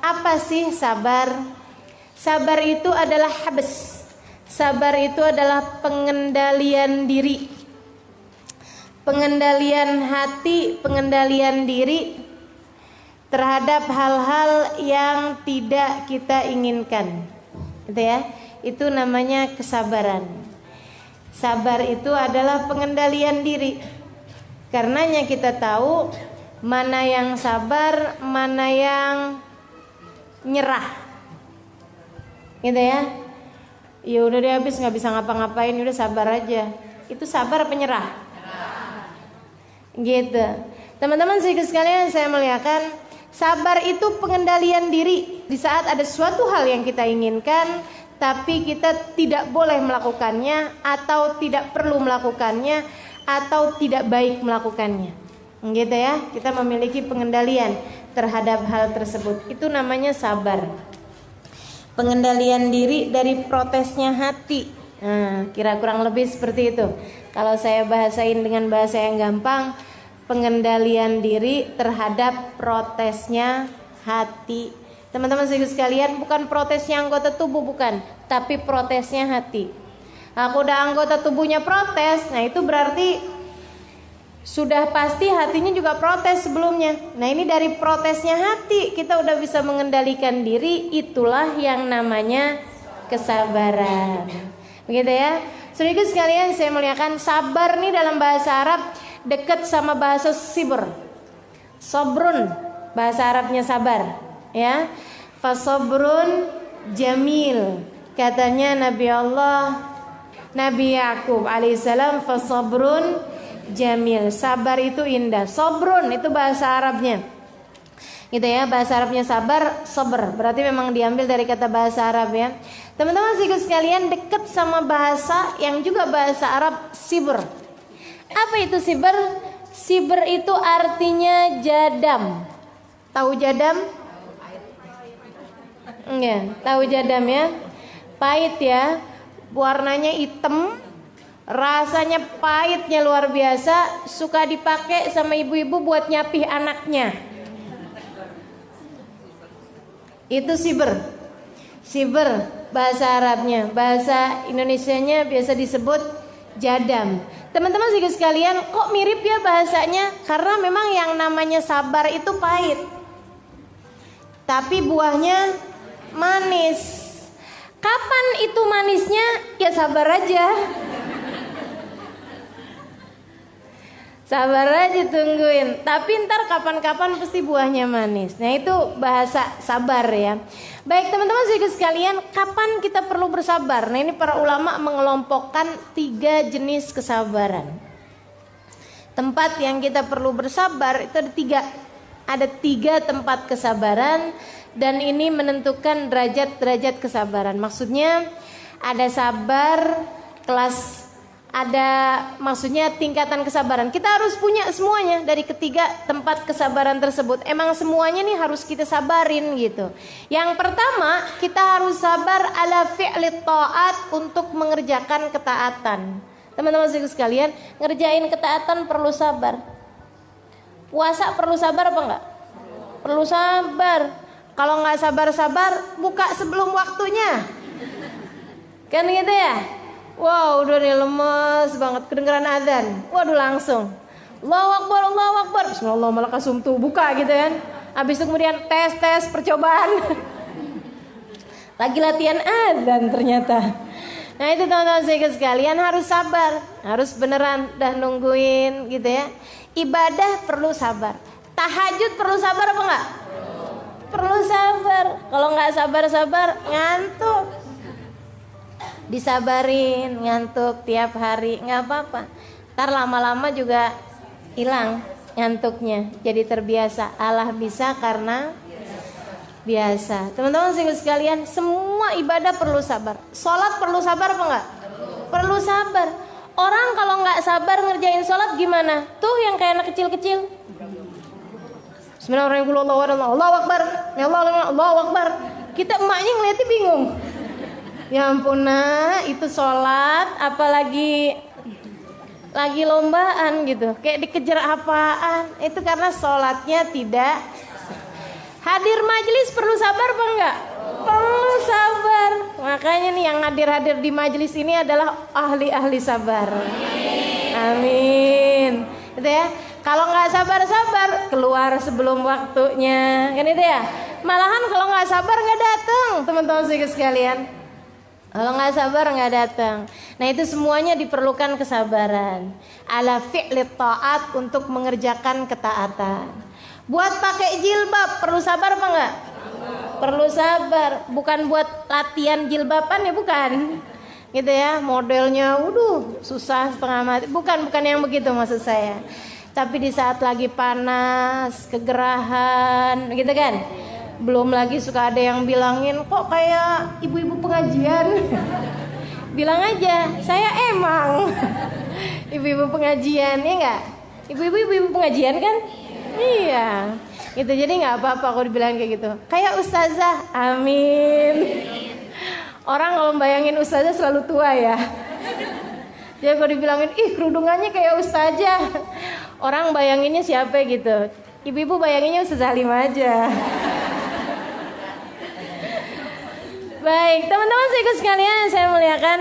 Apa sih sabar? Sabar itu adalah habs. Sabar itu adalah pengendalian diri, pengendalian hati, pengendalian diri terhadap hal-hal yang tidak kita inginkan. Gitu ya. Itu namanya kesabaran. Sabar itu adalah pengendalian diri. Karenanya kita tahu mana yang sabar, mana yang nyerah. Gitu ya. Ya udah deh, habis nggak bisa ngapa-ngapain, udah sabar aja. Itu sabar apa nyerah? Gitu. Teman-teman sekalian, saya melihatkan sabar itu pengendalian diri di saat ada suatu hal yang kita inginkan, tapi kita tidak boleh melakukannya, atau tidak perlu melakukannya, atau tidak baik melakukannya. Gitu ya. Kita memiliki pengendalian terhadap hal tersebut. Itu namanya sabar. Pengendalian diri dari protesnya hati. Nah, kira kurang lebih seperti itu. Kalau saya bahasain dengan bahasa yang gampang, pengendalian diri terhadap protesnya hati. Teman-teman sekalian, bukan protesnya anggota tubuh, bukan, tapi protesnya hati. Aku udah anggota tubuhnya protes, nah itu berarti sudah pasti hatinya juga protes sebelumnya. Nah ini dari protesnya hati kita udah bisa mengendalikan diri. Itulah yang namanya kesabaran. Begitu ya. Saudara sekalian, saya muliakan, sabar nih dalam bahasa Arab dekat sama bahasa sibr. Sobrun, bahasa Arabnya sabar. Ya, fasobrun jamil. Katanya Nabi Yakub alaihissalam, fasobrun jamil, sabar itu indah. Sobrun itu bahasa Arabnya, gitu ya. Bahasa Arabnya sabar, sabr, berarti memang diambil dari kata bahasa Arab ya. Teman-teman sekalian, dekat sama bahasa yang juga bahasa Arab, sibr. Apa itu sibr? Sibr itu artinya jadam. Tahu jadam? Enggak, tahu jadam ya. Pahit ya, warnanya hitam, rasanya pahitnya luar biasa, suka dipakai sama ibu-ibu buat nyapih anaknya. Itu sibr. Sibr bahasa Arabnya, bahasa Indonesianya biasa disebut jadam. Teman-teman sekalian, kok mirip ya bahasanya? Karena memang yang namanya sabar itu pahit, tapi buahnya manis. Kapan itu manisnya? Ya sabar aja. Sabar aja, tungguin. Tapi ntar kapan-kapan pasti buahnya manis. Nah itu bahasa sabar ya. Baik teman-teman sekalian, kapan kita perlu bersabar? Nah ini para ulama mengelompokkan 3 jenis kesabaran. Tempat yang kita perlu bersabar itu ada 3. Ada 3 tempat kesabaran, dan ini menentukan derajat-derajat kesabaran. Maksudnya ada sabar kelas, ada maksudnya tingkatan kesabaran. Kita harus punya semuanya dari ketiga tempat kesabaran tersebut. Emang semuanya nih harus kita sabarin gitu. Yang pertama, kita harus sabar ala fi'lit ta'at, untuk mengerjakan ketaatan. Teman-teman sekalian, ngerjain ketaatan perlu sabar. Puasa perlu sabar apa enggak? Perlu sabar. Kalau nggak sabar-sabar, buka sebelum waktunya, kan gitu ya. Wow, udah nih lemes banget, kedengeran azan, waduh langsung Allahu Akbar, Allahu Akbar, Bismillahirrahmanirrahim, buka gitu kan. Habis itu kemudian tes percobaan. Lagi latihan azan ternyata. Nah itu teman-teman sekalian, harus sabar, harus beneran dah nungguin gitu ya. Ibadah perlu sabar. Tahajud perlu sabar apa enggak? Perlu sabar. Kalau nggak sabar-sabar ngantuk. Disabarin, ngantuk tiap hari nggak apa-apa. Ntar lama-lama juga hilang ngantuknya, jadi terbiasa. Allah bisa karena biasa. Teman-teman sekalian, semua ibadah perlu sabar. Sholat perlu sabar apa enggak? Perlu sabar. Orang kalau nggak sabar ngerjain sholat gimana? Tuh yang kayak anak kecil-kecil. Bismillahirrahmanirrahim, Allahu Akbar, Allahu Akbar. Kita emaknya ngeliatnya bingung. Ya ampun nak, itu sholat apalagi lagi lombaan gitu, kayak dikejar apaan. Itu karena sholatnya tidak. Hadir majelis perlu sabar Makanya nih yang hadir-hadir di majelis ini adalah ahli-ahli sabar. Amin. Gitu ya. Kalau nggak sabar-sabar keluar sebelum waktunya, kan itu ya. Malahan kalau nggak sabar nggak datang, teman-teman sekalian. Kalau nggak sabar nggak datang. Nah itu semuanya diperlukan kesabaran. Ala fi'li ta'at, untuk mengerjakan ketaatan. Buat pakai jilbab perlu sabar apa enggak? Perlu sabar. Bukan buat latihan jilbaban ya, bukan. Gitu ya, modelnya susah setengah mati. Bukan yang begitu maksud saya. Tapi di saat lagi panas, kegerahan, gitu kan. Belum lagi suka ada yang bilangin, kok kayak ibu-ibu pengajian. Bilang aja, saya emang ibu-ibu pengajian, ya enggak? Ibu-ibu pengajian kan? Iya. Gitu, jadi enggak apa-apa kalau dibilang kayak gitu. Kayak ustazah, amin. Orang kalau bayangin ustazah selalu tua ya. Jadi kalau dibilangin, kerudungannya kayak ustazah, orang bayanginnya siapa gitu. Ibu-ibu bayanginnya Ustazah Halimah aja. Baik, teman-teman sekalian yang saya muliakan.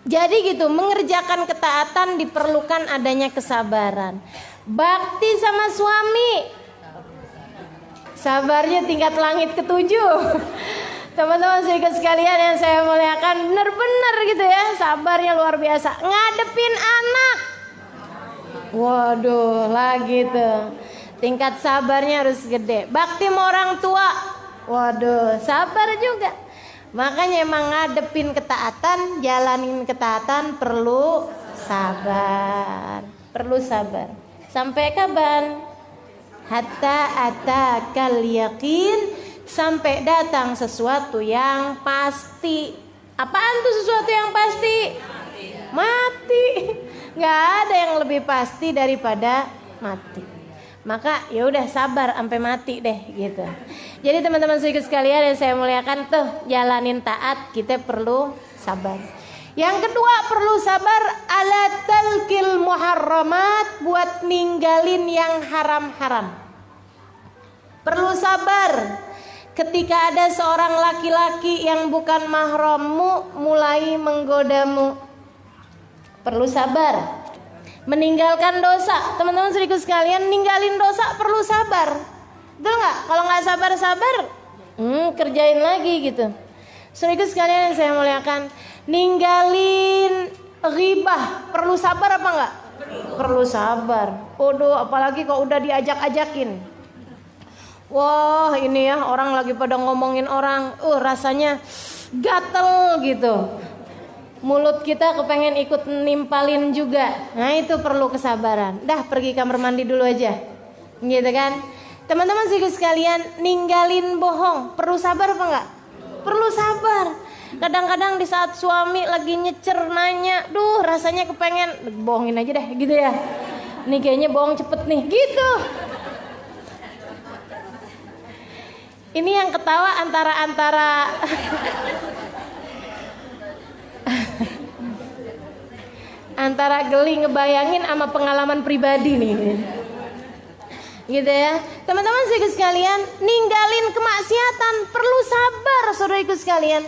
Jadi gitu, mengerjakan ketaatan diperlukan adanya kesabaran. Bakti sama suami, sabarnya tingkat langit ketujuh. Teman-teman sekalian yang saya muliakan, benar-benar gitu ya, sabarnya luar biasa. Ngadepin anak, waduh lagi tuh, tingkat sabarnya harus gede. Bakti sama orang tua, waduh sabar juga. Makanya emang ngadepin ketaatan, jalanin ketaatan perlu sabar. Perlu sabar. Sampai kapan? Hatta atakal yakin, sampai datang sesuatu yang pasti. Apaan tuh sesuatu yang pasti? Mati. Nggak ada yang lebih pasti daripada mati. Maka ya udah sabar sampai mati deh gitu. Jadi teman-teman sekalian yang saya muliakan tuh, jalanin taat kita perlu sabar. Yang kedua perlu sabar ala talqil muharramat, buat ninggalin yang haram-haram. Perlu sabar ketika ada seorang laki-laki yang bukan mahrammu mulai menggodamu. Perlu sabar. Meninggalkan dosa, teman-teman sekalian, ninggalin dosa perlu sabar. Betul nggak? Kalau nggak sabar-sabar, kerjain lagi gitu. Saudaraku sekalian yang saya muliakan, ninggalin ghibah perlu sabar apa enggak? Perlu sabar. Apalagi kalau udah diajak-ajakin. Wah ini ya, orang lagi pada ngomongin orang, rasanya gatel gitu. Mulut kita kepengen ikut nimpalin juga. Nah itu perlu kesabaran. Dah pergi kamar mandi dulu aja, gitu kan. Teman-teman sekalian, ninggalin bohong perlu sabar apa enggak? Perlu sabar. Kadang-kadang di saat suami lagi nyecer nanya, rasanya kepengen bohongin aja deh gitu ya. Nih kayaknya bohong cepet nih gitu. Ini yang ketawa antara antara geli ngebayangin sama pengalaman pribadi nih. Gitu ya. Teman-teman sekalian, ninggalin kemaksiatan perlu sabar, saudaraku sekalian.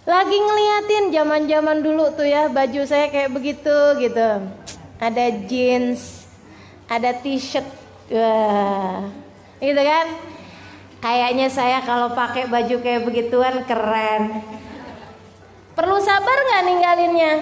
Lagi ngeliatin zaman-zaman dulu tuh ya, baju saya kayak begitu gitu. Ada jeans, ada t-shirt. Wah. Gitu kan? Kayaknya saya kalau pakai baju kayak begituan keren. Perlu sabar nggak ninggalinnya?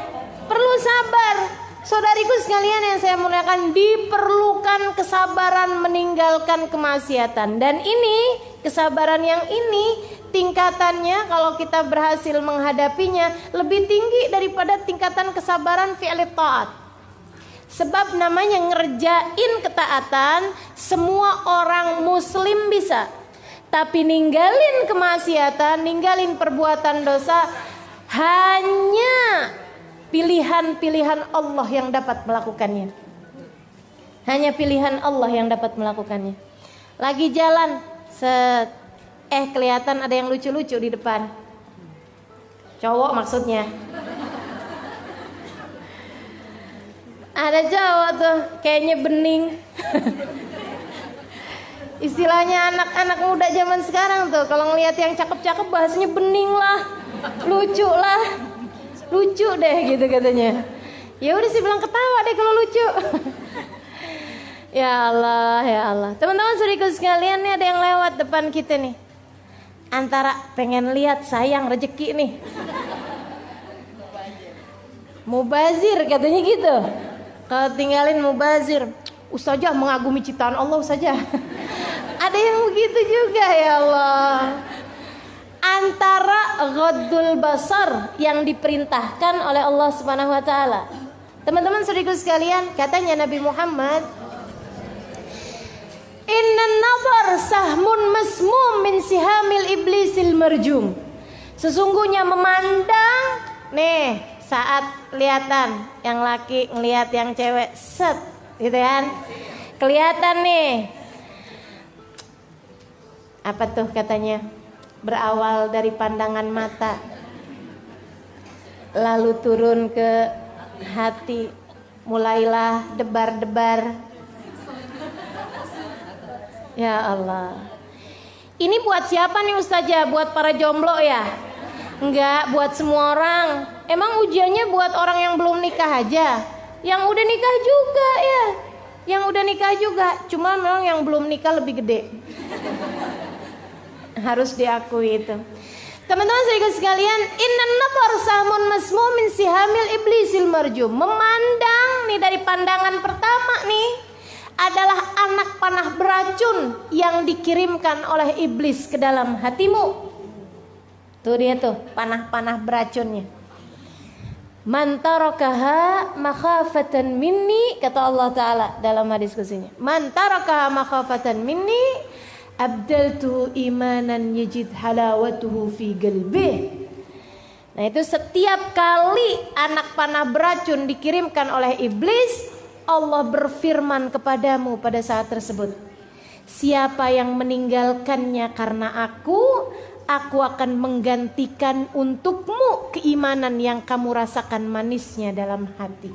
Perlu sabar. Saudariku sekalian yang saya muliakan, diperlukan kesabaran meninggalkan kemaksiatan. Dan ini, kesabaran yang ini tingkatannya kalau kita berhasil menghadapinya lebih tinggi daripada tingkatan kesabaran fi'li ta'at. Sebab namanya ngerjain ketaatan semua orang muslim bisa. Tapi ninggalin kemaksiatan, ninggalin perbuatan dosa, hanya pilihan-pilihan Allah yang dapat melakukannya. Hanya pilihan Allah yang dapat melakukannya. Lagi jalan, kelihatan ada yang lucu-lucu di depan. Cowok maksudnya. Ada cowok tuh, kayaknya bening. Istilahnya anak-anak muda zaman sekarang tuh, kalau ngelihat yang cakep-cakep bahasanya bening lah. lucu deh gitu katanya. Ya udah sih bilang ketawa deh kalau lucu. Ya Allah. Teman-teman saudaraku sekalian, nih ada yang lewat depan kita nih. Antara pengen lihat sayang rezeki nih. Mubazir katanya gitu. Kalau tinggalin mubazir. Ustazah mengagumi ciptaan Allah ustazah. Ada yang begitu juga ya Allah. Antara ghaddul basar yang diperintahkan oleh Allah Subhanahu wa taala. Teman-teman saudaraku sekalian, katanya Nabi Muhammad, "Innan nazar sahmun masmum min sihamil iblisil marjum." Sesungguhnya memandang nih saat kelihatan yang laki ngelihat yang cewek set gitu kan. Kelihatan nih. Apa tuh katanya? Berawal dari pandangan mata. Lalu turun ke hati. Mulailah debar-debar. Ya Allah. Ini buat siapa nih ustazah? Buat para jomblo ya? Enggak, buat semua orang. Emang ujiannya buat orang yang belum nikah aja? Yang udah nikah juga ya? Yang udah nikah juga. Cuma memang yang belum nikah lebih gede. Harus diakui itu. Teman-teman saudara sekalian, innan nazar sahmun masmum min sihamil iblisil marjum. Memandang nih dari pandangan pertama nih adalah anak panah beracun yang dikirimkan oleh iblis ke dalam hatimu. Tuh dia tuh panah-panah beracunnya. Man tarakaha makhafatan minni, kata Allah Ta'ala dalam hadis qudsinya. Man tarakaha makhafatan minni abdaltu imanan yajid halawatuhu fi qalbih. Nah itu setiap kali anak panah beracun dikirimkan oleh iblis, Allah berfirman kepadamu pada saat tersebut, siapa yang meninggalkannya karena aku akan menggantikan untukmu keimanan yang kamu rasakan manisnya dalam hati.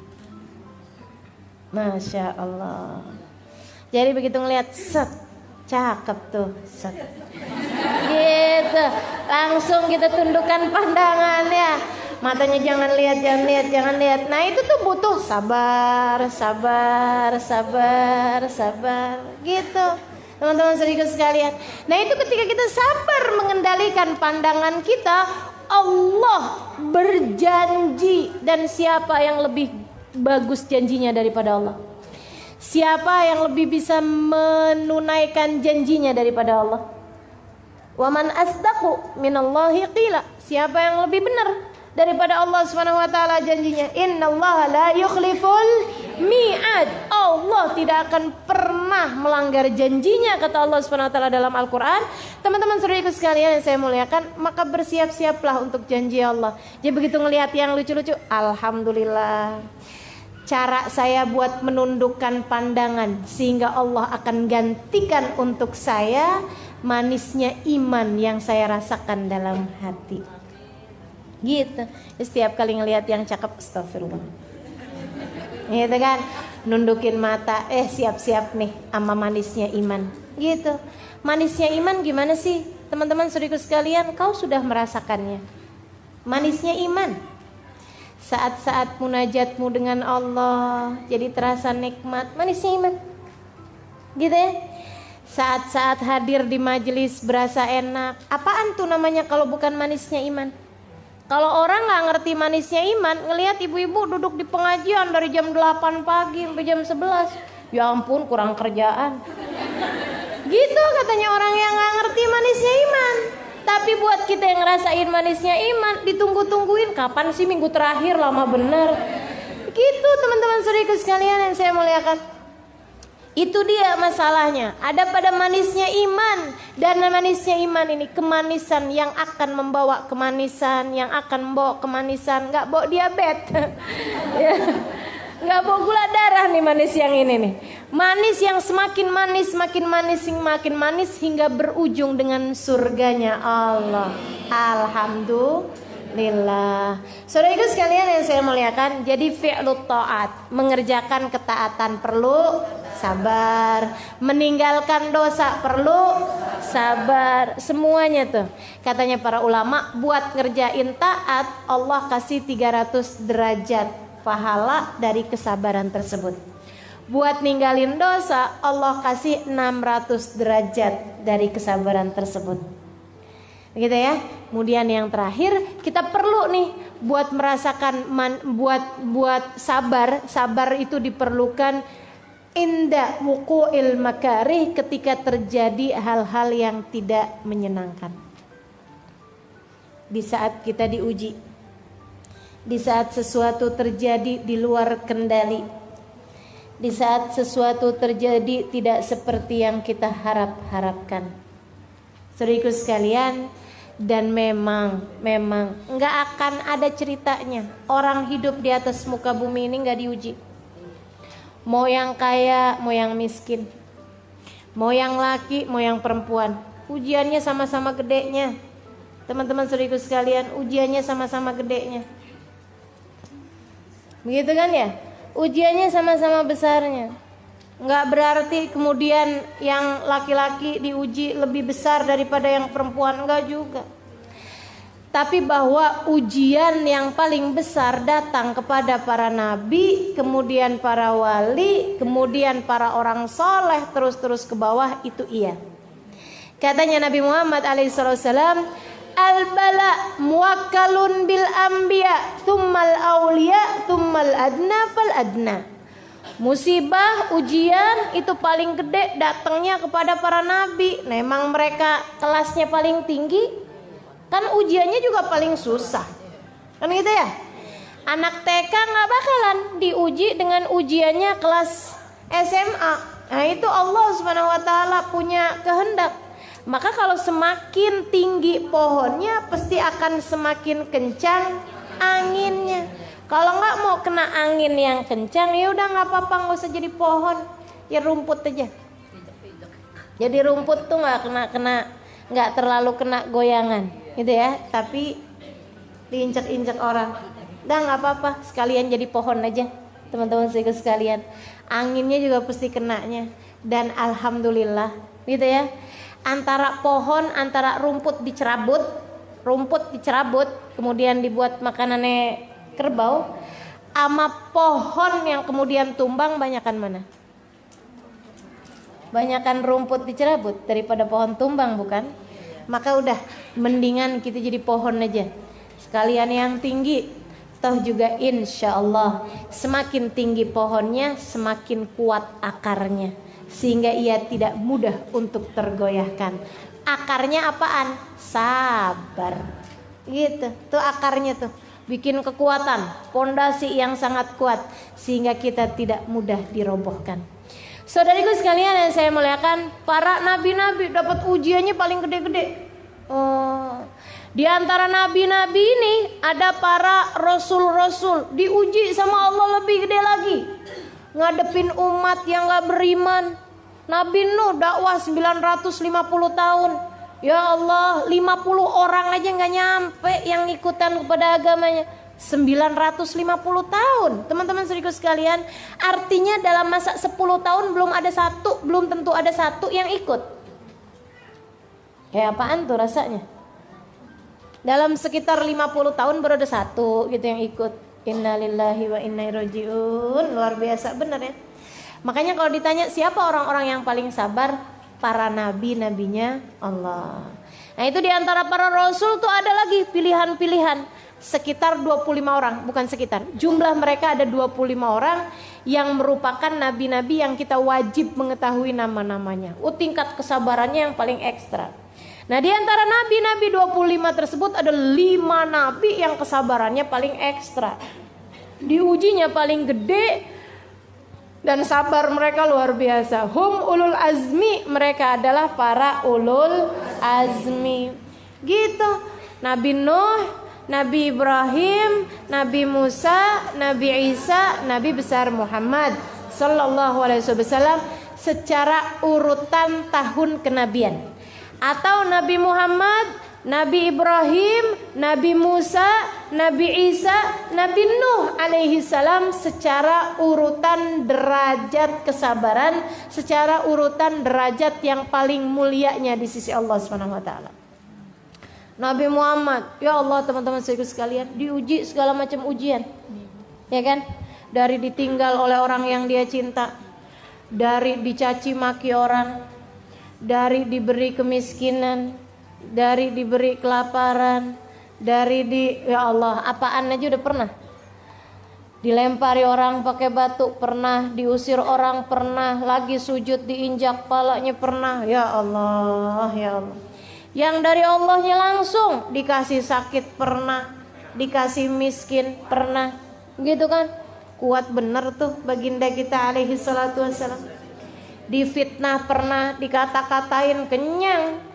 Masya Allah. Jadi begitu ngelihat set, cakep tuh set. Gitu, langsung kita tundukkan pandangannya. Matanya jangan lihat. Nah itu tuh butuh sabar. Gitu. Teman-teman saudara sekalian. Nah itu ketika kita sabar mengendalikan pandangan kita, Allah berjanji. Dan siapa yang lebih bagus janjinya daripada Allah? Siapa yang lebih bisa menunaikan janjinya daripada Allah? Wa man asdaqu minallahi qila. Siapa yang lebih benar daripada Allah Subhanahu wa taala janjinya? Innallaha la yukhliful mi'ad. Allah tidak akan pernah melanggar janjinya, kata Allah Subhanahu wa taala dalam Al-Qur'an. Teman-teman saudaraku sekalian yang saya muliakan, maka bersiap-siaplah untuk janji Allah. Jadi begitu ngelihat yang lucu-lucu, alhamdulillah. Cara saya buat menundukkan pandangan sehingga Allah akan gantikan untuk saya manisnya iman yang saya rasakan dalam hati. Gitu. Setiap kali ngelihat yang cakep, astagfirullah. Gitu kan, nundukin mata, siap-siap nih sama manisnya iman. Gitu. Manisnya iman gimana sih? Teman-teman saudaraku sekalian, kau sudah merasakannya. Manisnya iman. Saat-saat munajatmu dengan Allah jadi terasa nikmat, manisnya iman. Gitu ya. Saat-saat hadir di majelis berasa enak. Apaan tuh namanya kalau bukan manisnya iman? Kalau orang gak ngerti manisnya iman, ngelihat ibu-ibu duduk di pengajian dari jam 8 pagi sampai jam 11. Ya ampun, kurang kerjaan. Gitu katanya orang yang gak ngerti manisnya iman. Tapi buat kita yang ngerasain manisnya iman, ditunggu-tungguin kapan sih minggu terakhir, lama bener. Gitu teman-teman saudaraku sekalian yang saya muliakan. Itu dia masalahnya. Ada pada manisnya iman. Dan manisnya iman ini kemanisan yang akan membawa kemanisan, yang akan membawa kemanisan, gak bawa diabetes. Ya. Gak bawa gula darah nih manis yang ini nih. Manis yang semakin manis, makin manis hingga berujung dengan surganya Allah. Alhamdulillah. lillah. Saudaraku sekalian yang saya muliakan, jadi fi'lut ta'at, mengerjakan ketaatan perlu sabar, meninggalkan dosa perlu sabar, semuanya tuh. Katanya para ulama, buat ngerjain taat Allah kasih 300 derajat pahala dari kesabaran tersebut. Buat ninggalin dosa Allah kasih 600 derajat dari kesabaran tersebut. Gitu ya. Kemudian yang terakhir, kita perlu nih buat merasakan buat sabar. Sabar itu diperlukan inda wuqu'il makarih, ketika terjadi hal-hal yang tidak menyenangkan. Di saat kita diuji, di saat sesuatu terjadi di luar kendali, di saat sesuatu terjadi tidak seperti yang kita harapkan. Saudaraku sekalian, dan memang nggak akan ada ceritanya orang hidup di atas muka bumi ini nggak diuji. Mau yang kaya, mau yang miskin, mau yang laki, mau yang perempuan, ujiannya sama-sama gedenya. Teman-teman saudaraku sekalian, ujiannya sama-sama gedenya. Begitu kan ya? Ujiannya sama-sama besarnya. Nggak berarti kemudian yang laki-laki diuji lebih besar daripada yang perempuan, enggak juga. Tapi bahwa ujian yang paling besar datang kepada para nabi, kemudian para wali, kemudian para orang soleh, terus ke bawah, itu iya. Katanya Nabi Muhammad alaihissalam, al-bala muwakkalun bil anbiya, thummal awliya, thummal adna fal adna. Musibah, ujian itu paling gede datangnya kepada para nabi. Nah, emang mereka kelasnya paling tinggi, kan ujiannya juga paling susah, kan gitu ya. Anak TK nggak bakalan diuji dengan ujiannya kelas SMA. Nah, itu Allah Subhanahu Wa Taala punya kehendak. Maka kalau semakin tinggi pohonnya, pasti akan semakin kencang anginnya. Kalau nggak mau kena angin yang kencang, ya udah nggak apa-apa, nggak usah jadi pohon, ya rumput aja. Jadi rumput tuh nggak terlalu kena goyangan, gitu ya. Tapi diinjak-injak orang, udah nggak apa-apa, sekalian jadi pohon aja, teman-teman sekalian. Anginnya juga pasti kenanya, dan alhamdulillah, gitu ya. Antara pohon, antara rumput dicerabut, kemudian dibuat makanannya kerbau, ama pohon yang kemudian tumbang, banyakan mana? Banyakan rumput dicerabut daripada pohon tumbang, bukan? Maka udah mendingan kita jadi pohon aja, sekalian yang tinggi. Toh juga insya Allah semakin tinggi pohonnya, semakin kuat akarnya, sehingga ia tidak mudah untuk tergoyahkan. Akarnya apaan? Sabar. Gitu, tuh akarnya tuh. Bikin kekuatan, pondasi yang sangat kuat, sehingga kita tidak mudah dirobohkan. Saudariku sekalian yang saya muliakan, para nabi-nabi dapat ujiannya paling gede-gede. Di antara nabi-nabi ini ada para rasul-rasul, diuji sama Allah lebih gede lagi, ngadepin umat yang gak beriman. Nabi Nuh dakwah 950 tahun. Ya Allah, 50 orang aja gak nyampe yang ikutan kepada agamanya. 950 tahun. Teman-teman saudaraku sekalian, artinya dalam masa 10 tahun belum tentu ada satu yang ikut. Kayak apaan tuh rasanya? Dalam sekitar 50 tahun baru ada satu gitu yang ikut. Innalillahi wa inna ilaihi rajiun. Luar biasa benar ya. Makanya kalau ditanya siapa orang-orang yang paling sabar, para nabi-nabinya Allah. Nah, itu diantara para rasul tuh ada lagi pilihan-pilihan, sekitar 25 orang, bukan sekitar, jumlah mereka ada 25 orang yang merupakan nabi-nabi yang kita wajib mengetahui nama-namanya. Tingkat kesabarannya yang paling ekstra. Nah, di antara nabi-nabi 25 tersebut ada 5 nabi yang kesabarannya paling ekstra, diujinya paling gede, dan sabar mereka luar biasa. Hum ulul azmi, mereka adalah para ulul azmi. Gitu. Nabi Nuh, Nabi Ibrahim, Nabi Musa, Nabi Isa, Nabi besar Muhammad sallallahu alaihi wasallam secara urutan tahun kenabian. Atau Nabi Muhammad, Nabi Ibrahim, Nabi Musa, Nabi Isa, Nabi Nuh alaihi salam secara urutan derajat kesabaran, secara urutan derajat yang paling mulianya di sisi Allah Subhanahu wa taala. Nabi Muhammad, ya Allah teman-teman sekalian, diuji segala macam ujian. Ya kan? Dari ditinggal oleh orang yang dia cinta, dari dicaci maki orang, dari diberi kemiskinan, dari diberi kelaparan, dari ya Allah, apaan aja udah pernah. Dilempari orang pakai batu pernah, diusir orang pernah, lagi sujud diinjak palanya pernah. Ya Allah, ya Allah. Yang dari Allahnya langsung dikasih sakit pernah, dikasih miskin pernah. Gitu kan? Kuat bener tuh baginda kita alaihi salatu wassalam. Difitnah pernah, dikata-katain kenyang.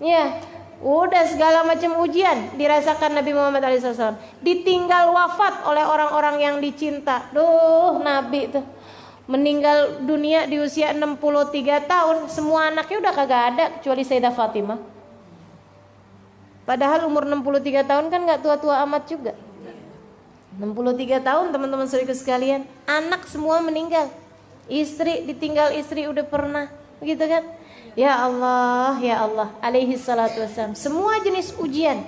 Ya, udah segala macam ujian dirasakan Nabi Muhammad SAW. Ditinggal wafat oleh orang-orang yang dicinta. Duh, Nabi tuh meninggal dunia di usia 63 tahun. Semua anaknya udah kagak ada kecuali Sayyidah Fatimah. Padahal umur 63 tahun kan gak tua-tua amat juga. 63 tahun teman-teman saudaraku sekalian. Anak semua meninggal. Istri ditinggal istri udah pernah. Gitu kan? Ya Allah, ya Allah, alaihi salatu wassalam. Semua jenis ujian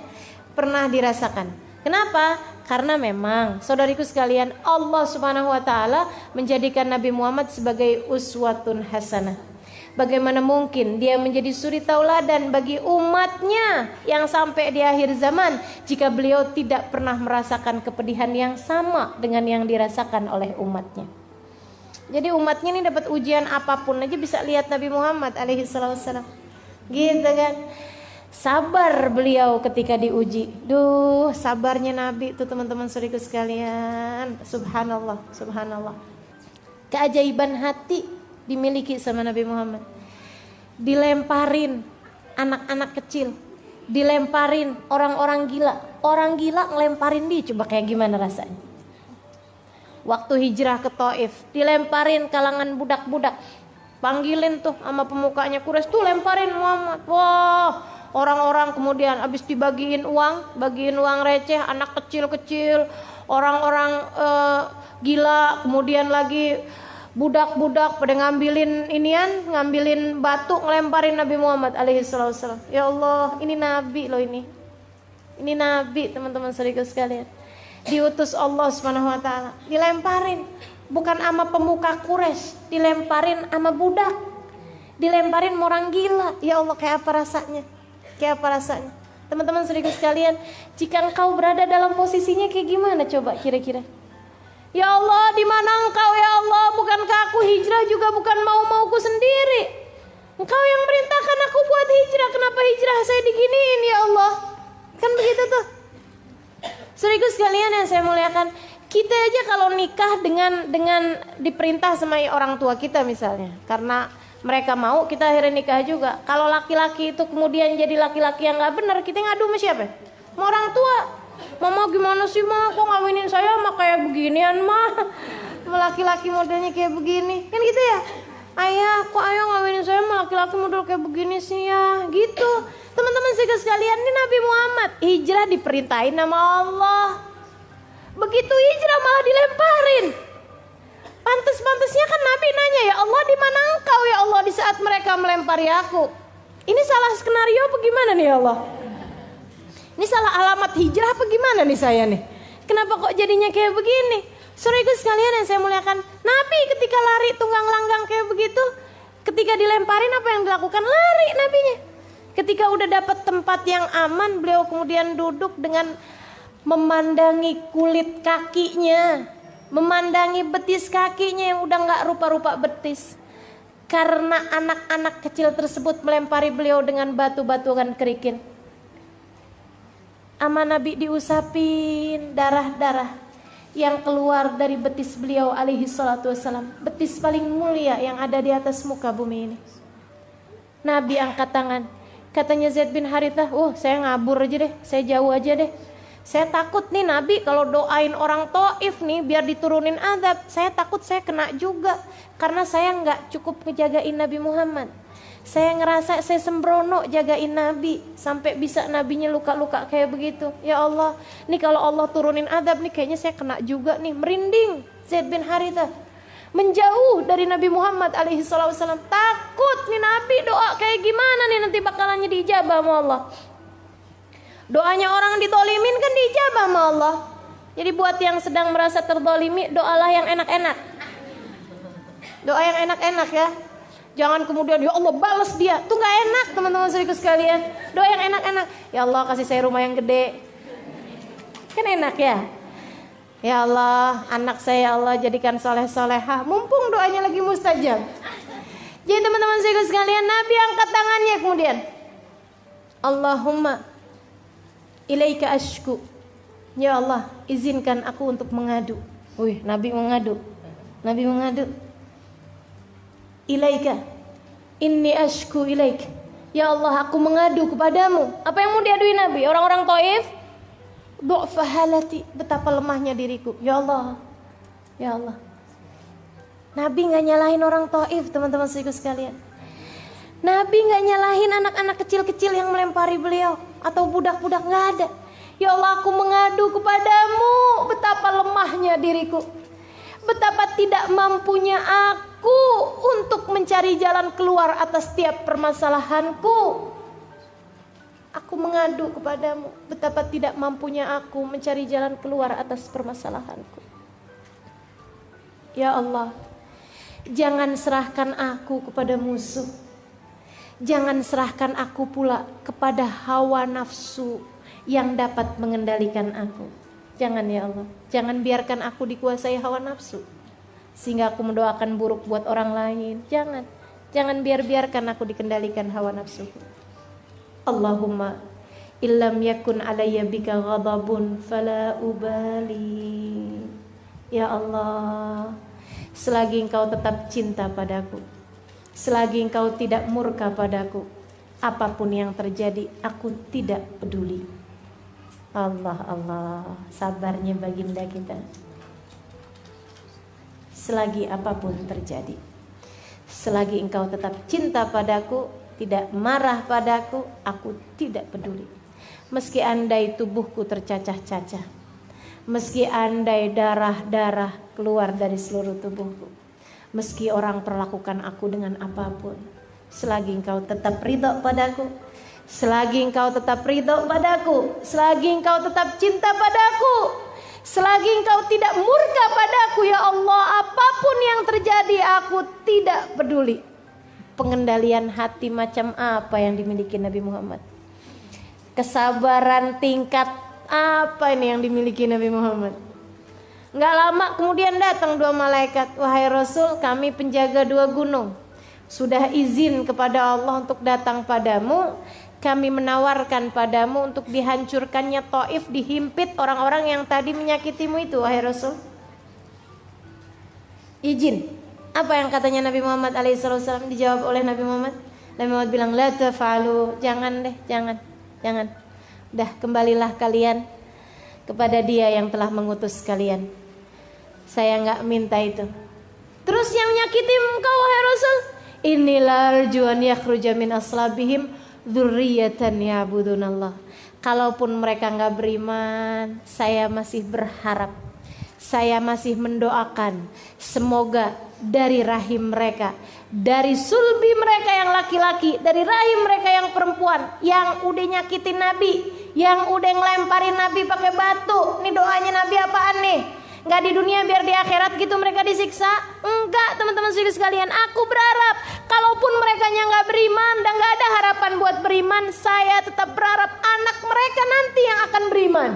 pernah dirasakan. Kenapa? Karena memang saudariku sekalian, Allah Subhanahu wa taala menjadikan Nabi Muhammad sebagai uswatun hasanah. Bagaimana mungkin dia menjadi suri tauladan bagi umatnya yang sampai di akhir zaman jika beliau tidak pernah merasakan kepedihan yang sama dengan yang dirasakan oleh umatnya. Jadi umatnya ini dapat ujian apapun aja bisa lihat Nabi Muhammad alaihi wasallam. Gitu kan. Sabar beliau ketika diuji. Duh, sabarnya Nabi itu teman-teman saudaraku sekalian. Subhanallah, subhanallah. Keajaiban hati dimiliki sama Nabi Muhammad. Dilemparin anak-anak kecil, dilemparin orang-orang gila. Orang gila ngelemparin dia, coba kayak gimana rasanya? Waktu hijrah ke Taif, dilemparin kalangan budak-budak. Panggilin tuh sama pemukanya Quraisy tuh lemparin Muhammad. Wah, orang-orang kemudian habis dibagiin uang, bagiin uang receh, anak kecil-kecil, orang-orang gila, kemudian lagi budak-budak pada ngambilin inian, ngambilin batu, ngelemparin Nabi Muhammad alaihi wasallam. Ya Allah, ini Nabi loh ini. Ini Nabi teman-teman saudara sekalian. Diutus Allah Subhanahu wa taala, dilemparin bukan sama pemuka Quraisy, dilemparin sama budak. Dilemparin orang gila. Ya Allah, kayak apa rasanya? Kayak apa rasanya? Teman-teman saudara sekalian, jika engkau berada dalam posisinya kayak gimana coba kira-kira? Ya Allah, di mana engkau ya Allah? Bukankah aku hijrah juga bukan mau-mauku sendiri? Engkau yang merintahkan aku buat hijrah. Kenapa hijrah saya diginiin ya Allah? Kan begitu tuh. Saudaraku sekalian yang saya muliakan, kita aja kalau nikah dengan diperintah sama orang tua kita misalnya, karena mereka mau, kita akhirnya nikah juga. Kalau laki-laki itu kemudian jadi laki-laki yang nggak benar, kita ngadu sama siapa? Sama orang tua. Mama gimana sih mah, kok ngawinin saya mah kayak beginian mah, laki-laki modelnya kayak begini, kan gitu ya? Ayah, kok ayah ngawinin saya mah laki-laki model kayak begini sih ya, gitu. Teman-teman sekalian, ini Nabi Muhammad hijrah diperintahin sama Allah. Begitu hijrah malah dilemparin. Pantes-pantesnya kan Nabi nanya, ya Allah di mana engkau ya Allah di saat mereka melempari aku? Ini salah skenario apa gimana nih ya Allah? Ini salah alamat hijrah apa gimana nih saya nih? Kenapa kok jadinya kayak begini? Saudaraku sekalian yang saya muliakan, Nabi ketika lari tunggang langgang kayak begitu, ketika dilemparin apa yang dilakukan? Lari Nabinya. Ketika udah dapat tempat yang aman, beliau kemudian duduk dengan memandangi kulit kakinya, memandangi betis kakinya yang udah gak rupa-rupa betis. Karena anak-anak kecil tersebut melempari beliau dengan batu-batuan kerikil. Ama Nabi diusapin darah-darah yang keluar dari betis beliau alaihi salatu wassalam. Betis paling mulia yang ada di atas muka bumi ini. Nabi angkat tangan. Katanya Zaid bin Harithah, saya ngabur aja deh, saya jauh aja deh. Saya takut nih Nabi kalau doain orang Taif nih biar diturunin azab. Saya takut saya kena juga karena saya nggak cukup ngejagain Nabi Muhammad. Saya ngerasa saya sembrono jagain Nabi sampai bisa Nabinya luka-luka kayak begitu. Ya Allah, nih kalau Allah turunin adab nih kayaknya saya kena juga nih, merinding. Zaid bin Harithah menjauh dari Nabi Muhammad alaihi wasallam. Takut nih Nabi doa kayak gimana nih nanti bakalannya diijabah sama Allah. Doanya orang ditolimin kan diijabah sama Allah. Jadi buat yang sedang merasa terdolimi, doalah yang enak-enak. Doa yang enak-enak ya. Jangan kemudian ya Allah balas dia. Tuh gak enak teman-teman saudaraku sekalian. Doa yang enak-enak. Ya Allah kasih saya rumah yang gede. Kan enak ya. Ya Allah anak saya ya Allah jadikan soleh-solehah. Mumpung doanya lagi mustajab. Jadi teman-teman saudaraku sekalian, Nabi angkat tangannya kemudian. Allahumma ilaika ashku. Ya Allah izinkan aku untuk mengadu. Wih Nabi mengadu. Nabi mengadu. Ilaika inni ashku ilaik. Ya Allah aku mengadu kepadamu. Apa yang mau diadui Nabi? Orang-orang Taif. Du'fa halati, betapa lemahnya diriku. Ya Allah. Ya Allah. Nabi gak nyalahin orang Taif teman-teman sekalian. Nabi gak nyalahin anak-anak kecil-kecil yang melempari beliau atau budak-budak, gak ada. Ya Allah aku mengadu kepadamu, betapa lemahnya diriku. Betapa tidak mampunya aku untuk mencari jalan keluar atas setiap permasalahanku. Aku mengadu kepadamu, betapa tidak mampunya aku mencari jalan keluar atas permasalahanku. Ya Allah, jangan serahkan aku kepada musuh. Jangan serahkan aku pula kepada hawa nafsu yang dapat mengendalikan aku. Jangan ya Allah, jangan biarkan aku dikuasai hawa nafsu sehingga aku mendoakan buruk buat orang lain. Jangan biarkan aku dikendalikan hawa nafsu. Allahumma illam yakun alayya bika ghadabun fala ubali. Ya Allah, selagi engkau tetap cinta padaku, selagi engkau tidak murka padaku, apapun yang terjadi aku tidak peduli. Allah, sabarnya baginda kita. Selagi apapun terjadi, selagi engkau tetap cinta padaku, tidak marah padaku, aku tidak peduli. Meski andai tubuhku tercacah-cacah, meski andai darah-darah keluar dari seluruh tubuhku, meski orang perlakukan aku dengan apapun, selagi engkau tetap ridho padaku, selagi engkau tetap ridho padaku, selagi engkau tetap cinta padaku, selagi engkau tidak murka padaku, ya Allah, apapun yang terjadi aku tidak peduli. Pengendalian hati macam apa yang dimiliki Nabi Muhammad? Kesabaran tingkat apa ini yang dimiliki Nabi Muhammad? Nggak lama kemudian datang dua malaikat. Wahai Rasul, kami penjaga dua gunung, sudah izin kepada Allah untuk datang padamu. Kami menawarkan padamu untuk dihancurkannya Taif, dihimpit orang-orang yang tadi menyakitimu itu, wahai Rasul. Izin. Apa yang katanya Nabi Muhammad alaihissalam? Dijawab oleh Nabi Muhammad. Nabi Muhammad bilang, la taf'alu, jangan deh, jangan. Udah, kembalilah kalian kepada dia yang telah mengutus kalian. Saya nggak minta itu. Terus yang menyakiti engkau, wahai Rasul, inilah arjuan yakhruja min aslabihim dzurriyyatan ya'budunallah. Kalaupun mereka nggak beriman, saya masih berharap, saya masih mendoakan, semoga dari rahim mereka, dari sulbi mereka yang laki-laki, dari rahim mereka yang perempuan, yang udah nyakitin Nabi, yang udah ngelemparin Nabi pakai batu. Ini doanya Nabi apaan nih? Nggak di dunia biar di akhirat gitu mereka disiksa? Enggak teman-teman sekalian, aku berharap kalaupun mereka nggak beriman dan nggak ada harapan buat beriman, saya tetap berharap anak mereka nanti yang akan beriman.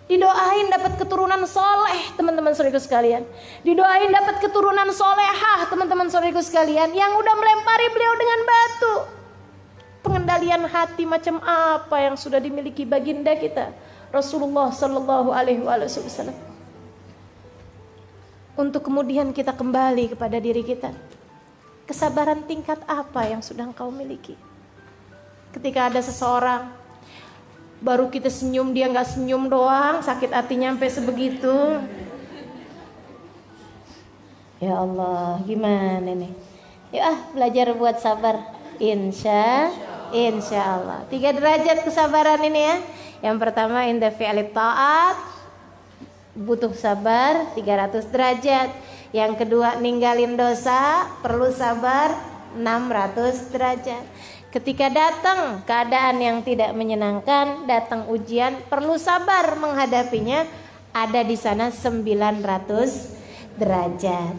Didoain dapat keturunan soleh teman-teman saudaraku sekalian. Didoain dapat keturunan solehah teman-teman saudaraku sekalian, yang udah melempari beliau dengan batu. Pengendalian hati macam apa yang sudah dimiliki baginda kita Rasulullah Sallallahu Alaihi Wasallam. Untuk kemudian kita kembali kepada diri kita. Kesabaran tingkat apa yang sudah engkau miliki? Ketika ada seseorang baru kita senyum, dia nggak senyum doang, sakit hatinya sampai sebegitu. Ya Allah, gimana nih? Yuk belajar buat sabar. Insya Allah. 3 derajat kesabaran ini ya. Yang pertama inda fi'li ta'at, butuh sabar 300 derajat. Yang kedua ninggalin dosa, perlu sabar 600 derajat. Ketika datang keadaan yang tidak menyenangkan, datang ujian, perlu sabar menghadapinya, ada di sana 900 derajat.